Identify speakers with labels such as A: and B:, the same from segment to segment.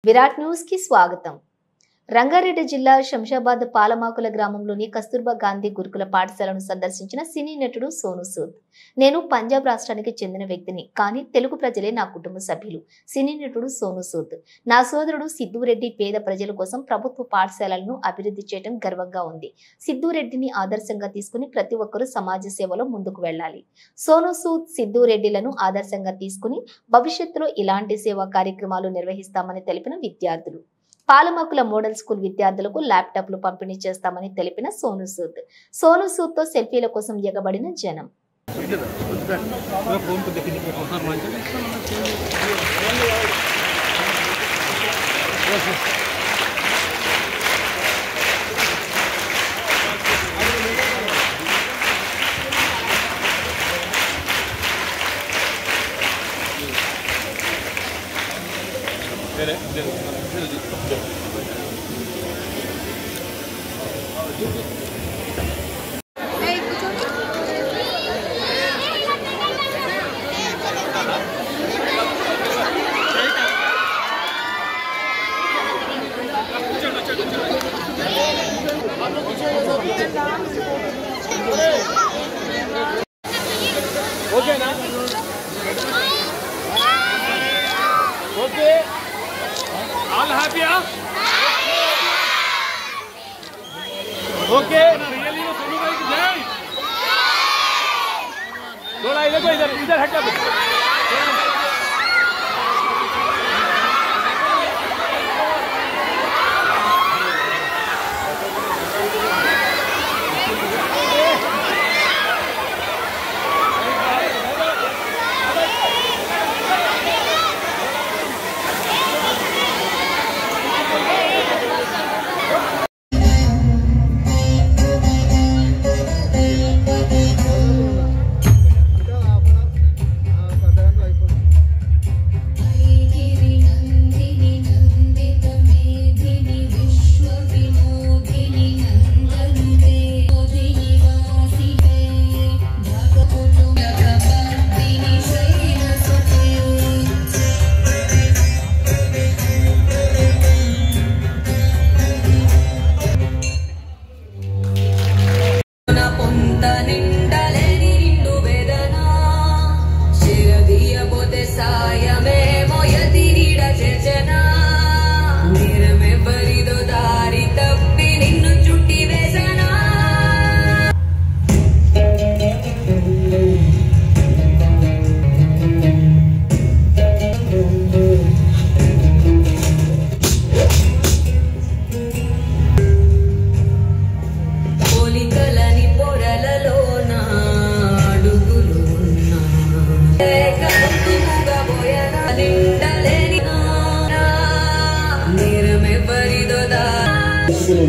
A: Virat news కి స్వాగతం. రంగారెడ్డి జిల్లా శంషాబాద్ పాలమాకుల గ్రామంలోని కస్తూర్బా గాంధీ గురుకుల పాఠశాలను సందర్శించిన సినీ నటుడు సోనూ సూద్. నేను పంజాబ్ రాష్ట్రానికి చెందిన వ్యక్తిని, కానీ తెలుగు ప్రజలే నా కుటుంబ సభ్యులు. సినీ నటుడు సోనూ సూద్. నా సోదరుడు సిద్ధూ రెడ్డి పేద ప్రజల కోసం ప్రభుత్వ పాఠశాలలను అభివృద్ధి చేయడం గర్వంగా ఉంది. సిద్ధూ రెడ్డిని ఆదర్శంగా తీసుకుని ప్రతి ఒక్కరూ సమాజ సేవలో ముందుకు వెళ్లాలి. సోనూ సూద్ సిద్ధూ రెడ్డిలను ఆదర్శంగా తీసుకుని భవిష్యత్తులో ఇలాంటి సేవా కార్యక్రమాలు నిర్వహిస్తామని తెలిపిన విద్యార్థులు. పాలమాకుల మోడల్ స్కూల్ విద్యార్థులకు ల్యాప్టాప్లు పంపిణీ చేస్తామని తెలిపిన సోనూ సూద్. సోనూ సూద్ తో సెల్ఫీల కోసం ఎగబడిన జనం.
B: ఓకేనా? ఓకే, ఆల్ హ్యాపీయా? ओके, रियली वो सोनू भाई की जय। थोड़ा इधर को, इधर इधर हट जा।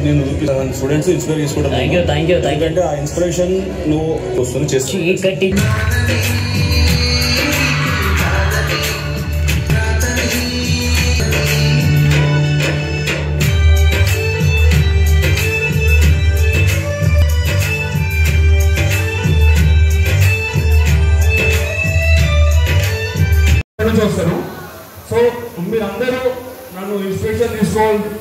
C: నేను స్టూడెంట్స్ ఇన్స్పైర్ చేసుకోవడం. Thank you. ఎందుకంటే ఆ ఇన్స్పిరేషన్ నువ్వు వస్తుంది చేసి
B: వస్తాను. సో మీరందరూ నన్ను ఇన్స్పిరేషన్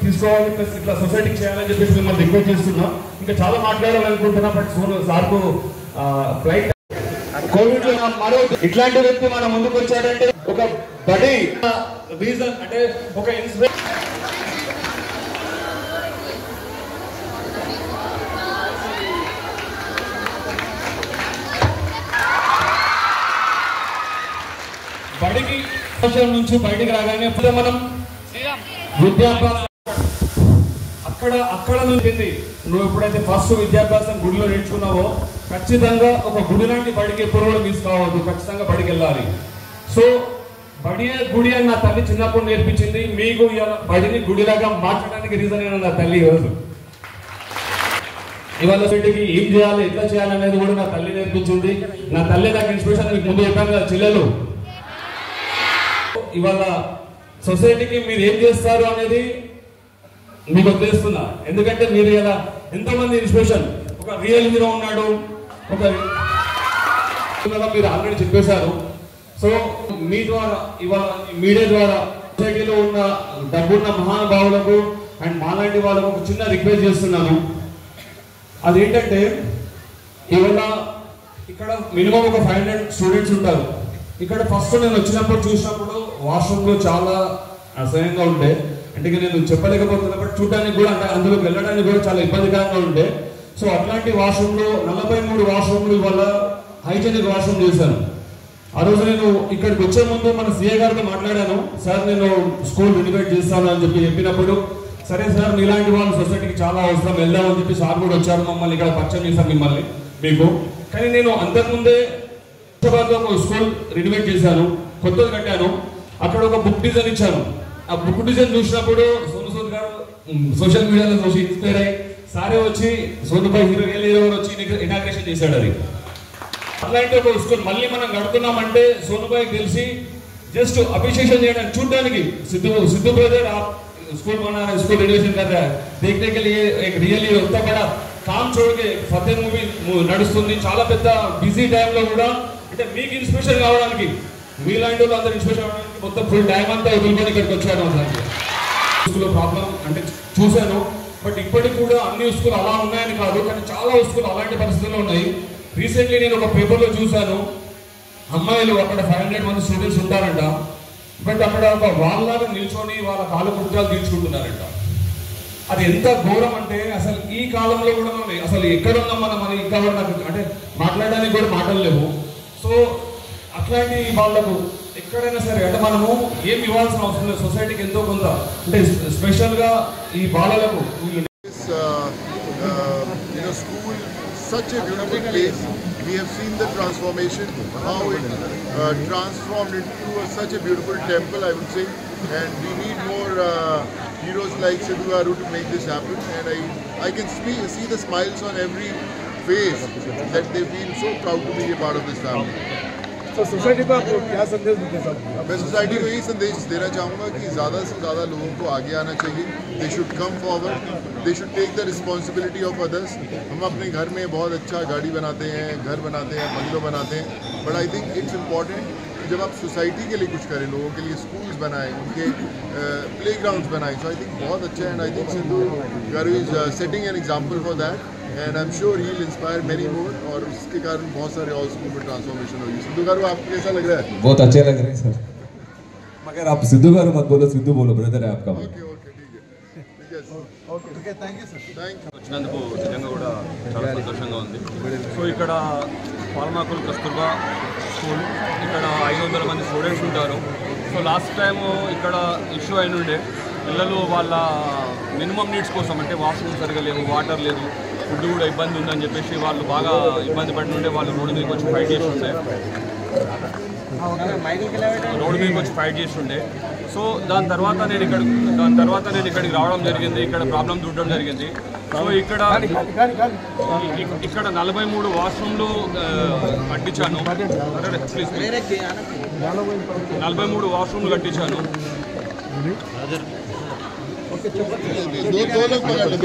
B: తీసుకోవాలి ప్లస్ ఇట్లా సొసైటీకి చేయాలని చెప్పేసి మిమ్మల్ని రిక్వెస్ట్ చేస్తున్నా. ఇంకా చాలా మాట్లాడాలనుకుంటున్నా, బట్ సార్కు ఫ్లైట్ కోవిడ్ లో మరో ఇట్లాంటి వ్యక్తి మన ముందుకు వచ్చాడంటే ఒక బడి రీజన్ అంటే ఒక ఇన్స్పిరేషన్. బడికి నుంచి బయటికి రాగానే మనం విద్యాభ్యాసం అక్కడ నుంచి నువ్వు ఎప్పుడైతే ఫస్ట్ విద్యాభ్యాసం గుడిలో నేర్చుకున్నావో ఖచ్చితంగా ఒక గుడి లాంటి బడికి ఎప్పుడు కూడా మిస్ కావద్దు, ఖచ్చితంగా బడికి వెళ్ళాలి. సో బడియే గుడి అని నా తల్లి చిన్నప్పుడు నేర్పించింది. మీకు బడిని గుడిలాగా మార్చడానికి రీజన్ అయినా నా తల్లి ఈరోజు. ఇవాళ సొసైటీకి ఏం చేయాలి, ఎట్లా చేయాలి అనేది కూడా నా తల్లి నేర్పించింది. నా తల్లి నాకు ఇన్స్పిరేషన్. మీకు ముందు చెప్పాను కదా చెల్లెలు, ఇవాళ సొసైటీకి మీరు ఏం చేస్తారు అనేది మీకు వదిలేస్తున్నా. ఎందుకంటే మీరు ఇలా ఎంతో మంది ఇన్స్పిరేషన్, ఒక రియల్ హీరో ఉన్నాడు, ఒక మీరు ఆల్రెడీ చెప్పేశారు. సో మీ ద్వారా ఇవాళ మీడియా ద్వారా సొసైటీలో ఉన్న డబ్బున్న మహానుభావులకు అండ్ మాలాంటి వాళ్ళకు ఒక చిన్న రిక్వెస్ట్ చేస్తున్నాను. అదేంటంటే ఇవాళ ఇక్కడ మినిమం ఒక 500 స్టూడెంట్స్ ఉంటారు. ఇక్కడ ఫస్ట్ నేను వచ్చినప్పుడు చూసినప్పుడు వాష్రూమ్లో చాలా అసహ్యంగా ఉండే, అంటే నేను చెప్పలేకపోతున్నా, బట్ చూడడానికి కూడా అంటే అందులోకి వెళ్ళడానికి కూడా చాలా ఇబ్బందికరంగా ఉండే. సో అట్లాంటి వాష్రూమ్లో 43 వాష్రూమ్లు ఇవాళ హైజెనిక్ వాష్రూమ్ చేశాను. ఆ రోజు నేను ఇక్కడికి వచ్చే ముందు మన సీఏ గారితో మాట్లాడాను, సార్ నేను స్కూల్ రినోవేట్ చేస్తాను అని చెప్పినప్పుడు, సరే సార్ మీలాంటి వాళ్ళు సొసైటీకి చాలా అవసరం, వెళ్దామని చెప్పి సార్ కూడా వచ్చారు, మమ్మల్ని ఇక్కడ పరిచయం చేశాను మిమ్మల్ని మీకు. కానీ నేను అంతకుముందే హైదరాబాద్లో ఒక స్కూల్ రినోవేట్ చేశాను, కొత్తది కట్టాను. అక్కడ ఒక బుక్ డిజైన్ ఇచ్చాను. ఆ బుక్ డిజైన్ చూసినప్పుడు సోను సూద్ గారు సోషల్ మీడియాలో చూసి ఇన్స్పైర్ అయ్యి సారే వచ్చి సోనుపై హీరో వచ్చి ఇనాగ్రేషన్ చేశాడు. అది అట్లాంటి ఒక స్కూల్ మళ్ళీ మనం కడుతున్నామంటే సోనుబాయ్ తెలిసి జస్ట్ అప్రిషియేషన్ చేయడానికి చూడడానికి सिद्धू ब्रदर आप स्कूल बना रहे, स्कूल रिनोवेशन कर रहा है, देखने के लिए एक रियली उतना बड़ा काम छोड़ के फतेह मूवी నడుస్తుంది. చాలా పెద్ద బిజీ టైంలో కూడా అంటే మీకు ఇన్స్పిరేషన్ కావడానికి, మీలాంటి వాళ్ళు అందరూ ఇన్స్పిరేషన్ అవ్వడానికి మొత్తం ఫుల్ టైం అంతా వదులుకొని ఇక్కడికి వచ్చాను. స్కూల్లో ప్రాబ్లం అంటే చూశాను, బట్ ఇప్పటికి కూడా అన్ని స్కూల్ అలా ఉన్నాయని కాదు, కానీ చాలా స్కూల్ అలాంటి పరిస్థితుల్లో ఉన్నాయి. రీసెంట్లీ నేను ఒక పేపర్లో చూశాను, అమ్మాయిలు అక్కడ 500 మంది స్టూడెంట్స్ ఉంటారంట, బట్ అక్కడ ఒక వాళ్ళలాగా నిల్చొని వాళ్ళ కాలు కుర్చాలు తీర్చుకుంటున్నారంట. అది ఎంత ఘోరం అంటే అసలు ఈ కాలంలో కూడా మనం అసలు ఎక్కడున్నాం మనం అని ఇంకా నాకు అంటే మాట్లాడడానికి కూడా మాటలు లేవు. సో అట్లాంటి వాళ్ళకు ఎక్కడైనా సరే అంటే మనము ఏం ఇవ్వాల్సిన అవసరం లేదు, సొసైటీకి ఎంతో కొంత అంటే స్పెషల్గా ఈ బాలలకు
D: school, such a beautiful place. We have seen the transformation, how it transformed into such a beautiful temple, I would say. And we need more heroes like Sidhu Garu to make this happen. And I can see the smiles on every face that they feel so proud to be a part of this family.
E: तो society को आप क्या संदेश देते हैं?
D: मैं society को यही संदेश देना चाहूँगा कि ज़्यादा से ज़्यादा लोगों को आगे आना चाहिए. They should come forward, they should take the responsibility of others. हम अपने घर में बहुत अच्छा गाड़ी बनाते हैं, घर बनाते हैं, बंगलो बनाते हैं, but I think it's important जब आप सोसाइटी के लिए कुछ करें, लोगों के लिए स्कूल्स बनाएं, उनके प्ले ग्राउंड्स बनाएं. सो आई थिंक बहुत अच्छा है, and I think Sidhu garu is setting an example for that. And I'm sure he'll inspire many more और उसके कारण बहुत सारे और स्कूल में ट्रांसफॉर्मेशन होगी. सिद्धू गारू आपको कैसा लग रहा है?
F: बहुत अच्छे लग रहे हैं सर, मगर आप सिद्धू गारू मत बोलो, सिद्धू बोलो, ब्रदर है आपका.
D: ఓకే ठीक है
E: okay thank you sir.
D: Thank you.
G: వచ్చినందుకు నిజంగా కూడా చాలా సంతోషంగా ఉంది. సో ఇక్కడ పాలమాకుల కస్తూర్బా స్కూల్, ఇక్కడ 500 మంది స్టూడెంట్స్ ఉంటారు. సో లాస్ట్ టైం ఇక్కడ ఇష్యూ అయినుండే పిల్లలు వాళ్ళ మినిమం నీడ్స్ కోసం అంటే వాష్రూమ్ సరిగా లేవు, వాటర్ లేదు, ఫుడ్ కూడా ఇబ్బంది ఉందని చెప్పేసి వాళ్ళు బాగా ఇబ్బంది పడి ఉండే వాళ్ళు రోడ్డు మీదకి వచ్చి ఫైట్ చేస్తుండే సో దాని తర్వాత నేను ఇక్కడికి రావడం జరిగింది, ఇక్కడ ప్రాబ్లం చూడడం జరిగింది. సో ఇక్కడ 43 వాష్రూమ్లు కట్టించాను, 43 వాష్రూమ్లు కట్టించాను.
D: दो लोग पकड़ लो.